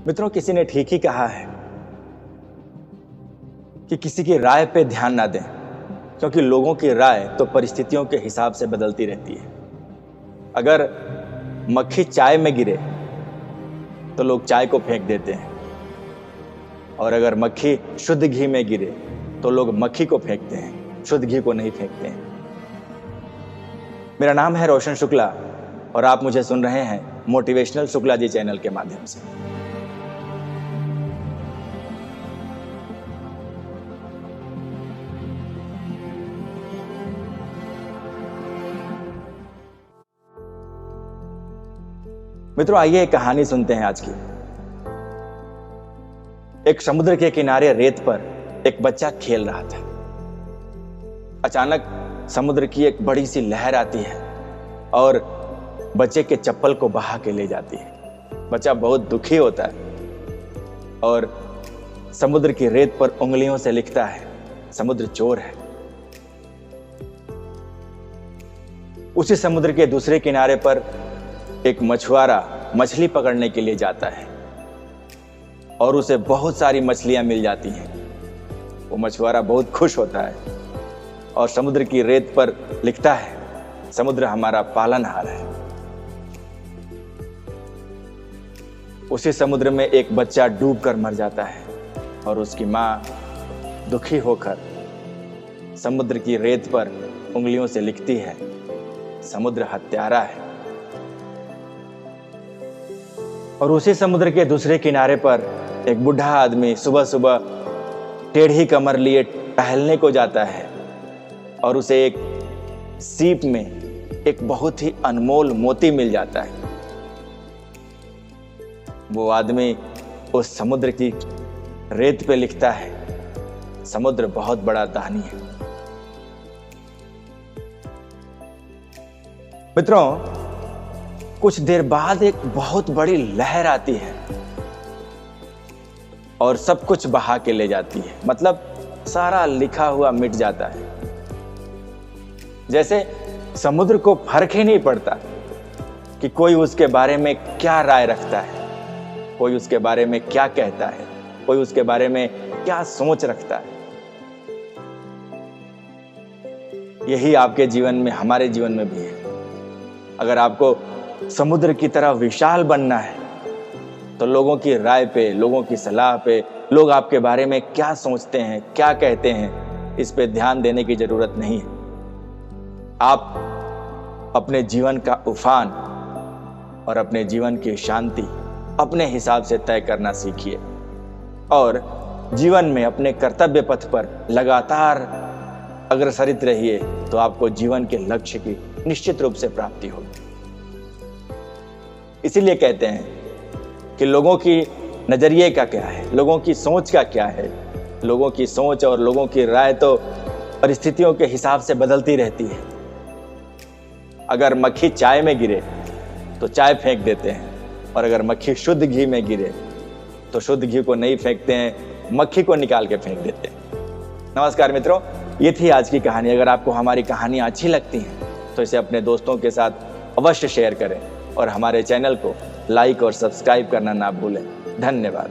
मित्रों, किसी ने ठीक ही कहा है कि किसी की राय पे ध्यान ना दें, क्योंकि लोगों की राय तो परिस्थितियों के हिसाब से बदलती रहती है। अगर मक्खी चाय में गिरे तो लोग चाय को फेंक देते हैं, और अगर मक्खी शुद्ध घी में गिरे तो लोग मक्खी को फेंकते हैं, शुद्ध घी को नहीं फेंकते हैं। मेरा नाम है रोशन शुक्ला और आप मुझे सुन रहे हैं मोटिवेशनल शुक्ला जी चैनल के माध्यम से। मित्रों, आइए एक कहानी सुनते हैं आज की। एक समुद्र के किनारे रेत पर एक बच्चा खेल रहा था। अचानक समुद्र की एक बड़ी सी लहर आती है और बच्चे के चप्पल को बहा के ले जाती है। बच्चा बहुत दुखी होता है और समुद्र की रेत पर उंगलियों से लिखता है, समुद्र चोर है। उसी समुद्र के दूसरे किनारे पर एक मछुआरा मछली पकड़ने के लिए जाता है और उसे बहुत सारी मछलियां मिल जाती हैं। वो मछुआरा बहुत खुश होता है और समुद्र की रेत पर लिखता है, समुद्र हमारा पालनहार है। उसी समुद्र में एक बच्चा डूबकर मर जाता है और उसकी मां दुखी होकर समुद्र की रेत पर उंगलियों से लिखती है, समुद्र हत्यारा है। और उसी समुद्र के दूसरे किनारे पर एक बूढ़ा आदमी सुबह सुबह टेढ़ी कमर लिए टहलने को जाता है और उसे एक सीप में एक बहुत ही अनमोल मोती मिल जाता है। वो आदमी उस समुद्र की रेत पे लिखता है, समुद्र बहुत बड़ा दानी है। मित्रों, कुछ देर बाद एक बहुत बड़ी लहर आती है और सब कुछ बहा के ले जाती है। मतलब सारा लिखा हुआ मिट जाता है। जैसे समुद्र को फर्क ही नहीं पड़ता कि कोई उसके बारे में क्या राय रखता है, कोई उसके बारे में क्या कहता है, कोई उसके बारे में क्या सोच रखता है। यही आपके जीवन में, हमारे जीवन में भी है। अगर आपको समुद्र की तरह विशाल बनना है तो लोगों की राय पे, लोगों की सलाह पे, लोग आपके बारे में क्या सोचते हैं, क्या कहते हैं, इस पे ध्यान देने की जरूरत नहीं है। आप अपने जीवन का उफान और अपने जीवन की शांति अपने हिसाब से तय करना सीखिए और जीवन में अपने कर्तव्य पथ पर लगातार अग्रसरित रहिए, तो आपको जीवन के लक्ष्य की निश्चित रूप से प्राप्ति होगी। इसीलिए कहते हैं कि लोगों की नजरिए का क्या है, लोगों की सोच का क्या है। लोगों की सोच और लोगों की राय तो परिस्थितियों के हिसाब से बदलती रहती है। अगर मक्खी चाय में गिरे तो चाय फेंक देते हैं, और अगर मक्खी शुद्ध घी में गिरे तो शुद्ध घी को नहीं फेंकते हैं, मक्खी को निकाल के फेंक देते हैं। नमस्कार मित्रों, ये थी आज की कहानी। अगर आपको हमारी कहानियाँ अच्छी लगती हैं तो इसे अपने दोस्तों के साथ अवश्य शेयर करें और हमारे चैनल को लाइक और सब्सक्राइब करना ना भूलें। धन्यवाद।